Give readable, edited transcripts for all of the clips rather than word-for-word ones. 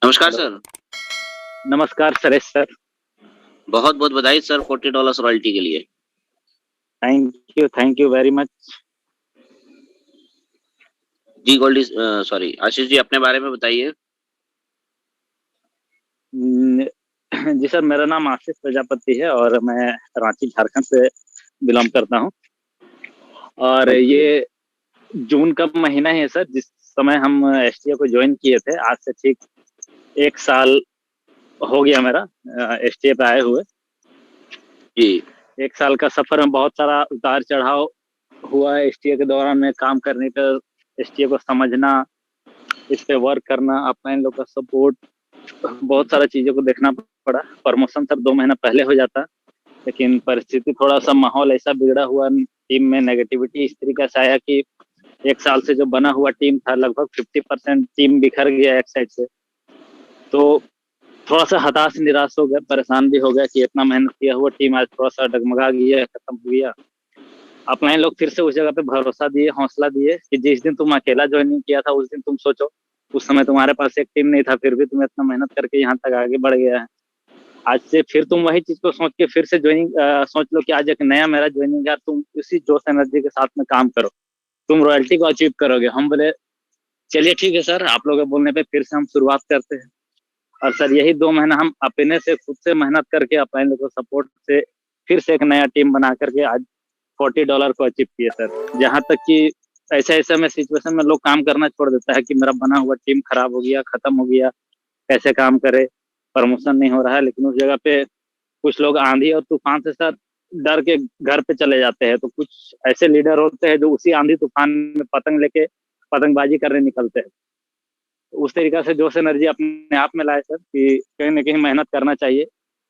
नमस्कार hello, sir. नमस्कार Suresh sir. बहुत-बहुत बधाई सर $40 रॉयल्टी के लिए। Thank you very much. जी सॉरी आशीष जी अपने बारे में बताइए? न जी सर, मेरा नाम आशीष प्रजापति है और मैं रांची, झारखंड से बिलॉन्ग करता हूँ। और ओके। ये जून का महीना है सर, जिस समय हम एसटीए को जॉइन किए थे। आज से ठीक 1 साल हो गया मेरा एसटीए पे आए हुए। जी, 1 साल का सफ़र में बहुत सारा उतार-चढ़ाव हुआ है एसटीए के दौरान में काम करने का, एसटीए को समझना, इस पे वर्क करना, अपना इन लोग का सपोर्ट, बहुत सारा चीज़ों को देखना पड़ा। प्रमोशन सर 2 महीना पहले हो जाता, लेकिन परिस्थिति थोड़ा-सा माहौल ऐसा बिगड़ा हुआ, टीम में नेगेटिविटी इस तरीके से आया कि 1 साल से जो बना हुआ टीम था, लगभग 50% टीम बिखर गया एक साइड से। तो थोड़ा-सा हताश, निराश हो गया, परेशान भी हो गया कि इतना मेहनत किया हुआ टीम आज थोड़ा-सा डगमगा गया, खत्म हो गया। अपना इन लोग फिर से उस जगह पे भरोसा दिए, हौसला दिए कि जिस दिन तुम अकेला जॉइनिंग किया था, उस दिन तुम सोचो, उस समय तुम्हारे पास एक टीम नहीं था, फिर भी तुम इतना मेहनत करके यहाँ तक आगे बढ़ गया है। आज से फिर तुम वही चीज़ को सोच के फिर से जॉइनिंग सोच लो कि आज एक नया मेरा जॉइनिंग है, तुम उसी जोश एनर्जी के साथ में काम करो, तुम रॉयल्टी को अचीव करोगे। हम बोले, चलिए ठीक है सर, आप लोगों के बोलने पे फिर से हम शुरुआत करते हैं। और सर यही 2 महीना हम अपने से खुद से मेहनत करके, अपने लोगों को सपोर्ट से फिर से एक नया टीम बना करके आज $40 को अचीव किए सर। जहाँ तक कि ऐसे-ऐसे में सिचुएशन में लोग काम करना छोड़ देता है कि मेरा बना हुआ टीम खराब हो गया, खत्म हो गया, कैसे काम करे, प्रमोशन नहीं हो रहा है। लेकिन उस जगह पे कुछ लोग आंधी और तूफान से सर डर के घर पे चले जाते हैं, तो कुछ ऐसे लीडर होते हैं जो उसी आंधी तूफान में पतंग लेके पतंगबाजी करने निकलते हैं। तो उस तरीका से जोश एनर्जी अपने आप में लाए सर कि कहीं न कहीं मेहनत करना चाहिए।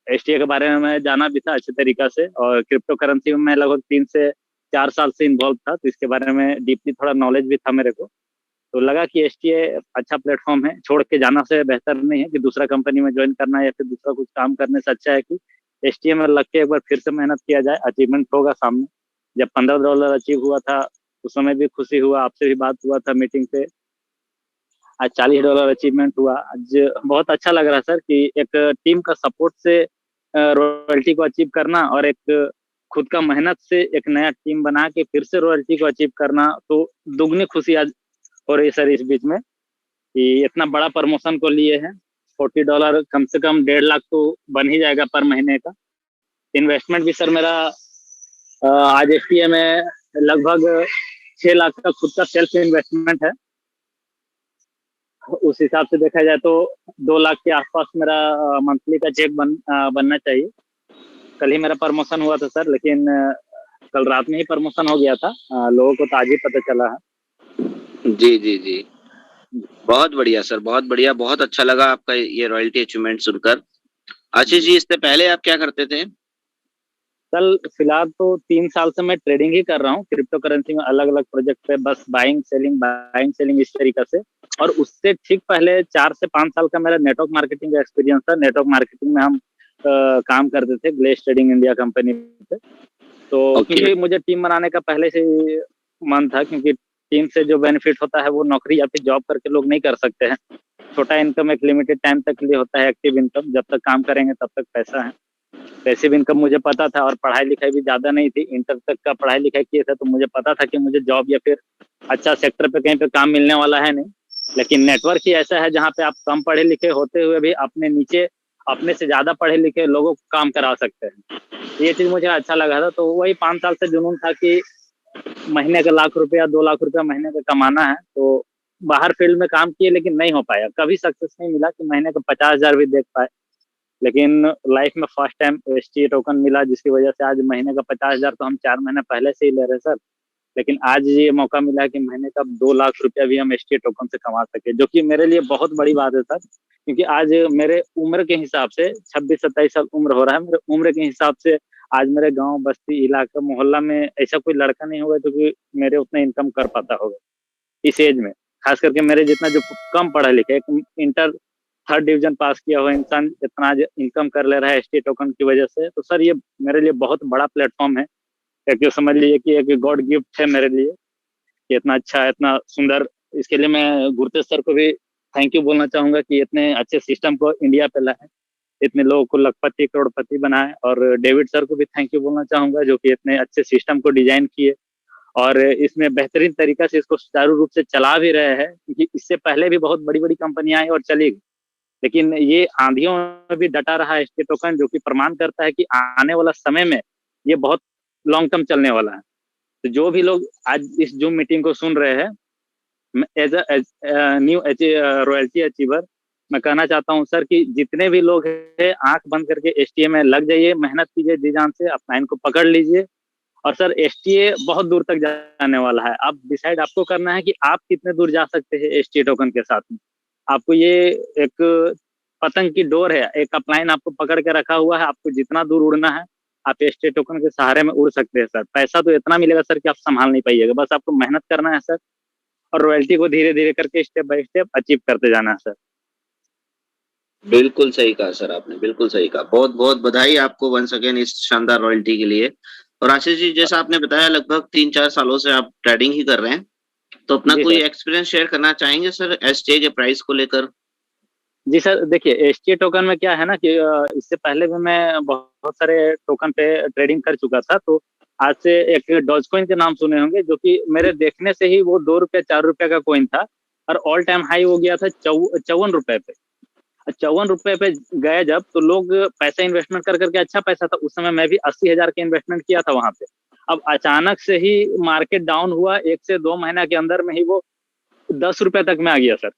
एसटीए के बारे में मैं जाना भी था अच्छे तरीका से, और क्रिप्टो करेंसी में मैं लगभग 3 से 4 साल से इन्वॉल्व था, तो इसके बारे में डीपली थोड़ा नॉलेज भी था मेरे को। तो लगा कि एसटीए अच्छा प्लेटफ़ॉर्म है, छोड़ के जाना से बेहतर नहीं है कि दूसरा कंपनी में जॉइन करना या फिर दूसरा कुछ काम करने से अच्छा है कि एसटीए में लग के एक बार फिर से मेहनत किया जाए, अचीवमेंट होगा सामने। जब $15 अचीव हुआ था, उस समय भी खुशी हुआ, आपसे भी बात हुआ था मीटिंग पे। आज $40 अचीवमेंट हुआ। आज बहुत अच्छा लग रहा है सर कि एक टीम का सपोर्ट से रॉयल्टी को अचीव करना, और एक खुद का मेहनत से एक नया टीम बना के फिर से रॉयल्टी को अचीव करना, तो दुगनी खुशी आज हो रही है सर इस बीच में कि इतना बड़ा प्रमोशन को लिए हैं। $40 कम से कम 1.5 लाख तो बन ही जाएगा पर महीने का। इन्वेस्टमेंट भी सर मेरा आज एसटीए में लगभग 6 लाख का खुद का सेल्फ इन्वेस्टमेंट है। उस हिसाब से देखा जाए तो 2 लाख के आसपास मेरा मंथली का चेक बनना चाहिए। कल ही मेरा प्रमोशन हुआ था सर, लेकिन कल रात में ही प्रमोशन हो गया था। लोगों को तो आज ही पता चला है। जी, जी, जी। बहुत बढ़िया सर, बहुत बढ़िया, बहुत अच्छा लगा आपका ये रॉयल्टी अचीवमेंट सुनकर। आशीष जी। जी इससे पहले आप क्या करते थे? कल फिलहाल तो 3 साल से मैं ट्रेडिंग ही कर रहा हूँ, क्रिप्टो करेंसी में अलग-अलग प्रोजेक्ट पे बस बाइंग सेलिंग इस तरीका से। और उससे ठीक पहले 4 से 5 साल का मेरा नेटवर्क मार्केटिंग का एक्सपीरियंस था। नेटवर्क मार्केटिंग में हम काम करते थे ग्लेस ट्रेडिंग इंडिया कंपनी पे। तो ओके। क्योंकि मुझे टीम बनाने का पहले से ही मन था, क्योंकि टीम से जो बेनिफिट होता है वो नौकरी या फिर जॉब करके लोग नहीं कर सकते हैं। छोटा इनकम एक लिमिटेड टाइम तक के लिए होता है, एक्टिव इनकम, जब तक काम करेंगे तब तक पैसा है। पैसिव इनकम मुझे पता था, और पढ़ाई-लिखाई भी ज़्यादा नहीं थी, इंटर तक का पढ़ाई-लिखाई किए थे, तो मुझे पता था कि मुझे जॉब या फिर अच्छा सेक्टर पे कहीं पे काम मिलने वाला है नहीं। लेकिन नेटवर्क ही ऐसा है जहाँ पे आप कम पढ़े-लिखे होते हुए भी अपने नीचे अपने से ज़्यादा पढ़े-लिखे लोगों को काम करा सकते हैं। ये चीज़ मुझे अच्छा लगा था, तो वही 5 साल से जुनून था कि महीने का ₹1,00,000 ₹2,00,000 महीने का कमाना है। तो बाहर फील्ड में काम किए लेकिन नहीं हो पाया, कभी सक्सेस नहीं मिला कि महीने का 50,000 भी देख पाए। लेकिन लाइफ में फर्स्ट टाइम एसटी टोकन मिला, जिसकी वजह से आज महीने का 50,000 तो हम 4 महीने पहले से ही ले रहे हैं सर। लेकिन आज ये मौका मिला है कि महीने का ₹2,00,000 भी हम एसटी टोकन से कमा सके, जो कि मेरे लिए बहुत बड़ी बात है सर। क्योंकि आज मेरे उम्र के हिसाब से 26-27 साल उम्र हो रहा है, मेरे उम्र के हिसाब से आज मेरे गाँव, बस्ती, इलाका, मोहल्ला में ऐसा कोई लड़का नहीं होगा जो कि मेरे उतना इनकम कर पाता होगा, इस एज में। खास करके मेरे जितना जो कम पढ़ा लिखा है, एक इंटर 3rd डिवीज़न पास किया हुआ इंसान इतना आज इनकम कर ले रहा है एसटी टोकन की वजह से, तो सर ये मेरे लिए बहुत बड़ा प्लेटफ़ॉर्म है। एक ये समझ लीजिए कि एक गॉड गिफ्ट है मेरे लिए कि इतना अच्छा, इतना सुंदर। इसके लिए मैं गुरतेज सर को भी थैंक यू बोलना चाहूंगा कि इतने अच्छे सिस्टम को इंडिया पे लाए, इतने लोगों को लखपति करोड़पति बनाए। और डेविड सर को भी थैंक यू बोलना चाहूंगा जो कि इतने अच्छे सिस्टम को डिजाइन किए और इसमें बेहतरीन तरीका से इसको सुचारू रूप से चला भी रहे हैं, क्योंकि इससे पहले भी बहुत बड़ी बड़ी कंपनियां आई और चली गई, लेकिन ये आंधियों में भी डटा रहा है एसटी टोकन, जो कि प्रमाण करता है कि आने वाला समय में ये बहुत लॉन्ग टर्म चलने वाला है। तो जो भी लोग आज इस जूम मीटिंग को सुन रहे हैं, एज न्यू रॉयल्टी अचीवर, मैं कहना चाहता हूँ सर कि जितने भी लोग हैं आंख बंद करके एसटीए में लग जाइए, मेहनत कीजिए जी जान से, अपना इनको पकड़ लीजिए। और सर एसटीए बहुत दूर तक जाने वाला है, आप डिसाइड आपको करना है कि आप कितने दूर जा सकते हैं एसटीए टोकन के साथ में। आपको ये एक पतंग की डोर है, एक अपलाइन आपको पकड़ के रखा हुआ है, आपको जितना दूर उड़ना है आप एसटीए टोकन के सहारे में उड़ सकते हैं सर। पैसा तो इतना मिलेगा सर कि आप संभाल नहीं पाइएगा, बस आपको मेहनत करना है सर और रॉयल्टी को धीरे धीरे करके स्टेप बाय स्टेप अचीव करते जाना है सर। बिल्कुल सही कहा सर आपने, बिल्कुल सही कहा। बहुत बहुत बधाई आपको वंस अगेन इस शानदार रॉयल्टी के लिए। और आशीष जी, जैसा आपने बताया लगभग 3-4 सालों से आप ट्रेडिंग ही कर रहे हैं, तो अपना जी कोई सर। एक्सपीरियंस शेयर करना चाहेंगे सर एसटीए के प्राइस को लेकर? जी सर, देखिए एसटीए टोकन में क्या है ना कि इससे पहले भी मैं बहुत सारे टोकन पे ट्रेडिंग कर चुका था। तो आज से एक डॉजकॉइन के नाम सुने होंगे, जो कि मेरे देखने से ही वो 2 रुपया 4 रुपया का कॉइन था और ऑल टाइम हाई हो गया था 54 रुपए पे। 54 रुपए पे गए जब, तो लोग पैसा इन्वेस्टमेंट कर करके, अच्छा पैसा था उस समय, मैं भी 80,000 के इन्वेस्टमेंट किया था वहां पे। अब अचानक से ही मार्केट डाउन हुआ, 1 से 2 महीना के अंदर में ही वो 10 रुपए तक में आ गया सर।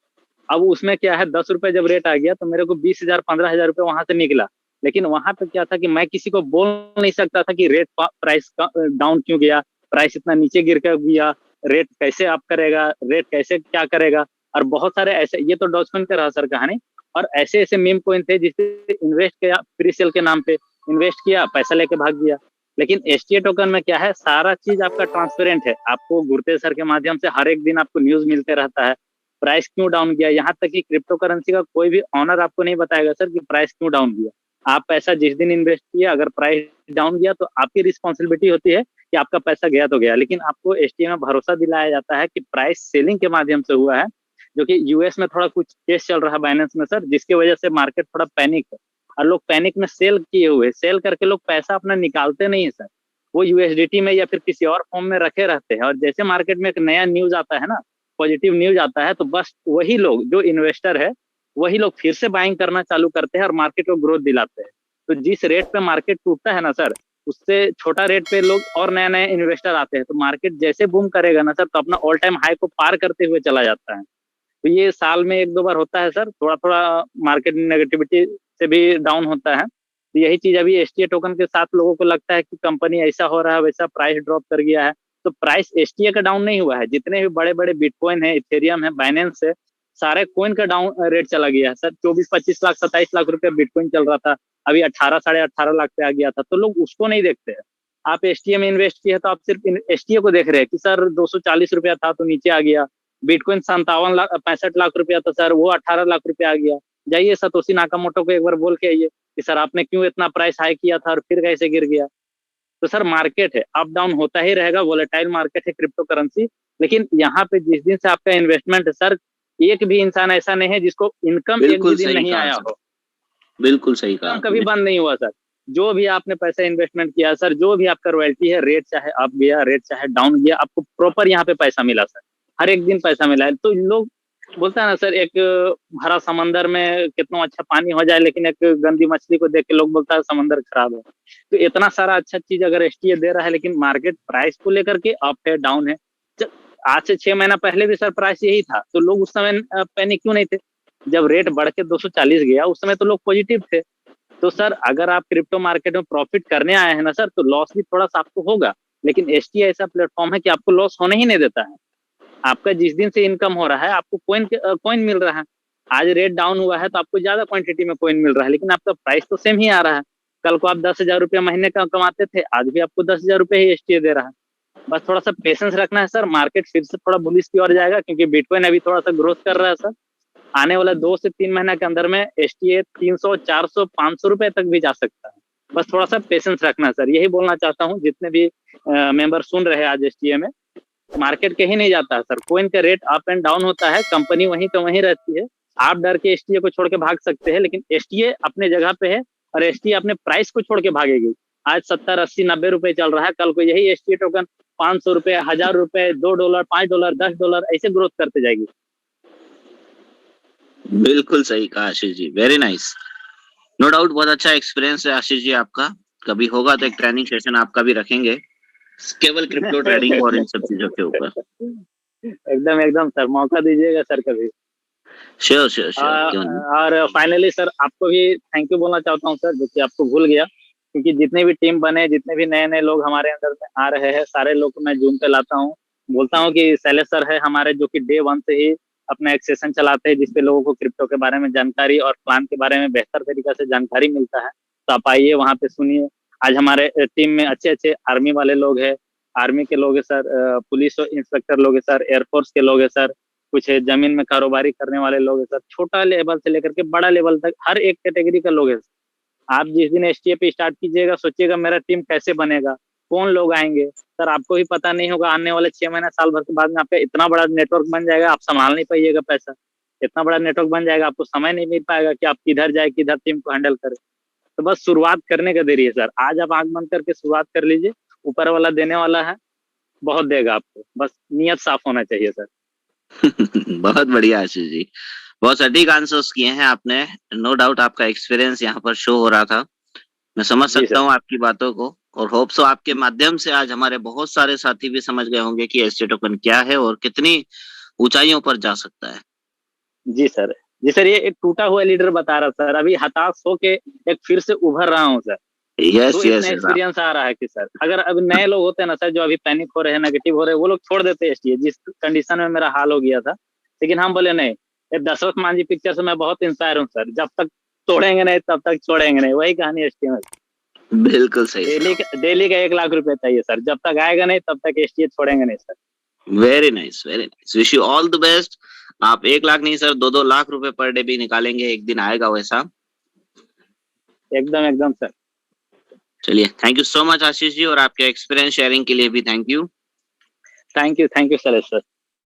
अब उसमें क्या है, 10 रुपए जब रेट आ गया तो मेरे को 20,000 15,000 रुपए वहां से निकला। लेकिन वहां पे क्या था कि मैं किसी को बोल नहीं सकता था कि रेट प्राइस डाउन क्यों गया, प्राइस इतना नीचे गिर कर गया, रेट कैसे अप करेगा, रेट कैसे क्या करेगा। और बहुत सारे ऐसे, ये तो डॉजकॉइन का रहा सर कहानी, और ऐसे ऐसे मीम कॉइन थे जिससे इन्वेस्ट किया, फ्री सेल के नाम पे इन्वेस्ट किया, पैसा लेके भाग गया। लेकिन एसटीए टोकन में क्या है, सारा चीज आपका ट्रांसपेरेंट है, आपको गुरते सर के माध्यम से हर एक दिन आपको न्यूज मिलते रहता है प्राइस क्यों डाउन गया। यहाँ तक कि क्रिप्टो करेंसी का कोई भी ऑनर आपको नहीं बताएगा सर कि प्राइस क्यों डाउन गया। आप पैसा जिस दिन इन्वेस्ट किया, अगर प्राइस डाउन गया तो आपकी रिस्पॉन्सिबिलिटी होती है कि आपका पैसा गया तो गया। लेकिन आपको एसटीए में भरोसा दिलाया जाता है कि प्राइस सेलिंग के माध्यम से हुआ है, जो कि यूएस में थोड़ा कुछ केस चल रहा है बाइनेंस में सर, जिसकी वजह से मार्केट थोड़ा पैनिक है और लोग पैनिक में सेल किए हुए, सेल करके लोग पैसा अपना निकालते नहीं है सर, वो यूएसडीटी में या फिर किसी और फॉर्म में रखे रहते हैं। और जैसे मार्केट में एक नया न्यूज आता है ना, पॉजिटिव न्यूज आता है, तो बस वही लोग जो इन्वेस्टर है वही लोग फिर से बाइंग करना चालू करते हैं और मार्केट को ग्रोथ दिलाते हैं। तो जिस रेट पे मार्केट टूटता है ना सर, उससे छोटा रेट पे लोग और नए नए इन्वेस्टर आते हैं, तो मार्केट जैसे बूम करेगा ना सर, तो अपना ऑल टाइम हाई को पार करते हुए चला जाता है। तो ये साल में 1-2 बार होता है सर, थोड़ा थोड़ा मार्केट नेगेटिविटी से भी डाउन होता है। तो यही चीज अभी एसटीए टोकन के साथ लोगों को लगता है कि कंपनी ऐसा हो रहा है, वैसा प्राइस ड्रॉप कर गया है। तो प्राइस एसटीए का डाउन नहीं हुआ है, जितने भी बड़े बड़े बिटकॉइन है, इथेरियम है, बाइनेंस है, सारे कॉइन का डाउन रेट चला गया है सर। 24-25 लाख 27 लाख रुपए बिटकॉइन चल रहा था, अभी 18 18.5 लाख पे आ गया था। तो लोग उसको नहीं देखते हैं। आप एसटीए में इन्वेस्ट किए तो आप सिर्फ एसटीए को देख रहे हैं कि सर 240 रुपया था तो नीचे आ गया, बिटकॉइन 57 लाख 65 लाख रुपया था सर, वो 18 लाख रुपया आ गया। जाइए सतोशी नाकामोटो को एक बार बोल के आइए कि सर आपने क्यों इतना प्राइस हाई किया था और फिर कैसे गिर गया। तो सर मार्केट है, अप डाउन होता ही रहेगा, वोलेटाइल मार्केट है क्रिप्टो करेंसी। लेकिन यहाँ पे जिस दिन से आपका इन्वेस्टमेंट है सर, एक भी इंसान ऐसा नहीं है जिसको इनकम एक भी दिन नहीं आया हो, बिल्कुल सही कहा, कभी बंद नहीं हुआ सर। जो भी आपने पैसा इन्वेस्टमेंट किया सर, जो भी आपका रॉयल्टी है, रेट चाहे अप गया, रेट चाहे डाउन गया, आपको प्रॉपर यहाँ पे पैसा मिला सर, हर एक दिन पैसा मिला है। तो लोग बोलता है ना सर, एक भरा समंदर में कितना अच्छा पानी हो जाए, लेकिन एक गंदी मछली को देख के लोग बोलता है समंदर खराब है। तो इतना सारा अच्छा चीज अगर एसटीए दे रहा है, लेकिन मार्केट प्राइस को लेकर के अप है डाउन है। आज से 6 महीना पहले भी सर प्राइस यही था, तो लोग उस समय पैनिक क्यों नहीं थे। जब रेट बढ़ के 240 गया, उस समय तो लोग पॉजिटिव थे। तो सर अगर आप क्रिप्टो मार्केट में प्रॉफिट करने आए हैं ना सर, तो लॉस भी थोड़ा सा आपको होगा, लेकिन एसटीए ऐसा प्लेटफॉर्म है कि आपको लॉस होने ही नहीं देता है। आपका जिस दिन से इनकम हो रहा है, आपको कॉइन मिल रहा है। आज रेट डाउन हुआ है तो आपको ज्यादा क्वांटिटी में कॉइन मिल रहा है, लेकिन आपका प्राइस तो सेम ही आ रहा है। कल को आप 10,000 रुपया महीने का कमाते थे, आज भी आपको 10,000 रुपया ही एसटीए दे रहा है। बस थोड़ा सा पेशेंस रखना है सर, मार्केट फिर से थोड़ा बुलिश की ओर जाएगा, क्योंकि बिटकॉइन अभी थोड़ा सा ग्रोथ कर रहा है सर। आने वाला 2 से 3 महीना के अंदर में एसटीए 300 400 500 रुपए तक भी जा सकता है। बस थोड़ा सा पेशेंस रखना है सर, यही बोलना चाहता हूँ। जितने भी मेंबर सुन रहे हैं आज एसटीए में, मार्केट कहीं नहीं जाता है सर, कोइन का रेट अप एंड डाउन होता है, कंपनी वहीं तो वहीं रहती है। आप डर के एसटीए को छोड़ के भाग सकते हैं, लेकिन एसटीए अपने जगह पे है और एसटीए अपने प्राइस को छोड़ के भागेगी। आज 70, 80, 90 रुपए चल रहा है, कल को यही एसटीए टोकन 500 रुपए, 1000 रुपए, $2, $5, $10 ऐसे ग्रोथ करते जाएगी। बिल्कुल सही कहा Ashish ji, very nice. No doubt बहुत अच्छा एक्सपीरियंस है आशीष जी आपका। कभी होगा तो एक ट्रेनिंग सेशन आपका भी रखेंगे, केवल क्रिप्टो ट्रेडिंग और इन सब चीजों के ऊपर। एकदम एकदम सर, मौका दीजिएगा सर कभी। श्योर श्योर श्योर, क्यों नहीं। और फाइनली सर आपको भी थैंक यू बोलना चाहता हूँ सर, जो कि आपको भूल गया, क्योंकि जितने भी टीम बने, जितने भी नए नए लोग हमारे अंदर में आ रहे हैं, सारे लोग को मैं जूम पे लाता हूँ, बोलता हूँ कि शैलेश सर है हमारे, जो कि डे 1 से ही अपना एक सेशन चलाते हैं जिसपे लोगों को क्रिप्टो के बारे में जानकारी और प्लान के बारे में बेहतर तरीका से जानकारी मिलता है। तो आप आइए वहाँ पे सुनिए। आज हमारे टीम में अच्छे अच्छे आर्मी वाले लोग हैं, आर्मी के लोग हैं सर, पुलिस इंस्पेक्टर लोग हैं सर, एयरफोर्स के लोग हैं सर, कुछ है जमीन में कारोबारी करने वाले लोग हैं सर, छोटा लेवल से लेकर के बड़ा लेवल तक हर एक कैटेगरी का लोग है। आप जिस दिन एसटीए पे स्टार्ट कीजिएगा, सोचिएगा मेरा टीम कैसे बनेगा, कौन लोग आएंगे सर, आपको भी पता नहीं होगा। आने वाले 6 महीने साल भर के बाद में आपका इतना बड़ा नेटवर्क बन जाएगा, आप संभाल नहीं पाइएगा पैसा। इतना बड़ा नेटवर्क बन जाएगा, आपको समय नहीं मिल पाएगा कि आप किधर जाए, किधर टीम को हैंडल करें। तो बस शुरुआत करने का देरी है सर, आज आप आंख बंद करके शुरुआत कर लीजिए, ऊपर वाला देने वाला है, बहुत देगा आपको, बस नियत साफ होना चाहिए सर। बहुत बढ़िया आशीष जी, बहुत सटीक आंसर्स किए हैं आपने। नो डाउट आपका एक्सपीरियंस यहाँ पर शो हो रहा था, मैं समझ सकता हूँ आपकी बातों को, और होप सो आपके माध्यम से आज हमारे बहुत सारे साथी भी समझ गए होंगे कि एसटी टोकन क्या है और कितनी ऊंचाइयों पर जा सकता है। जी सर, जी सर, ये एक टूटा हुआ लीडर बता रहा सर, अभी हताश होके एक फिर से उभर रहा हूँ सर। यस तो यस इतना एक्सपीरियंस आ रहा है कि सर अगर अब नए लोग होते हैं ना सर, जो अभी पैनिक हो रहे हैं, नेगेटिव हो रहे हैं, वो लोग छोड़ देते हैं एसटीए, जिस कंडीशन में मेरा हाल हो गया था। लेकिन हम बोले नहीं, ये दशरथ मांझी पिक्चर से मैं बहुत इंस्पायर हूँ सर, जब तक तोड़ेंगे नहीं तब तक छोड़ेंगे नहीं, वही कहानी एसटीए में। बिल्कुल सही। डेली का 1 लाख रुपए चाहिए सर, जब तक आएगा नहीं तब तक एसटीए छोड़ेंगे नहीं sir. Very nice, very nice, wish you all the best. आप 1 लाख नहीं सर, 2-2 लाख रुपए पर डे भी निकालेंगे, एक दिन आएगा वैसा। एकदम एकदम सर। चलिए, thank you so much Ashish ji, और आपके एक्सपीरियंस शेयरिंग के लिए भी thank you. Thank you sir.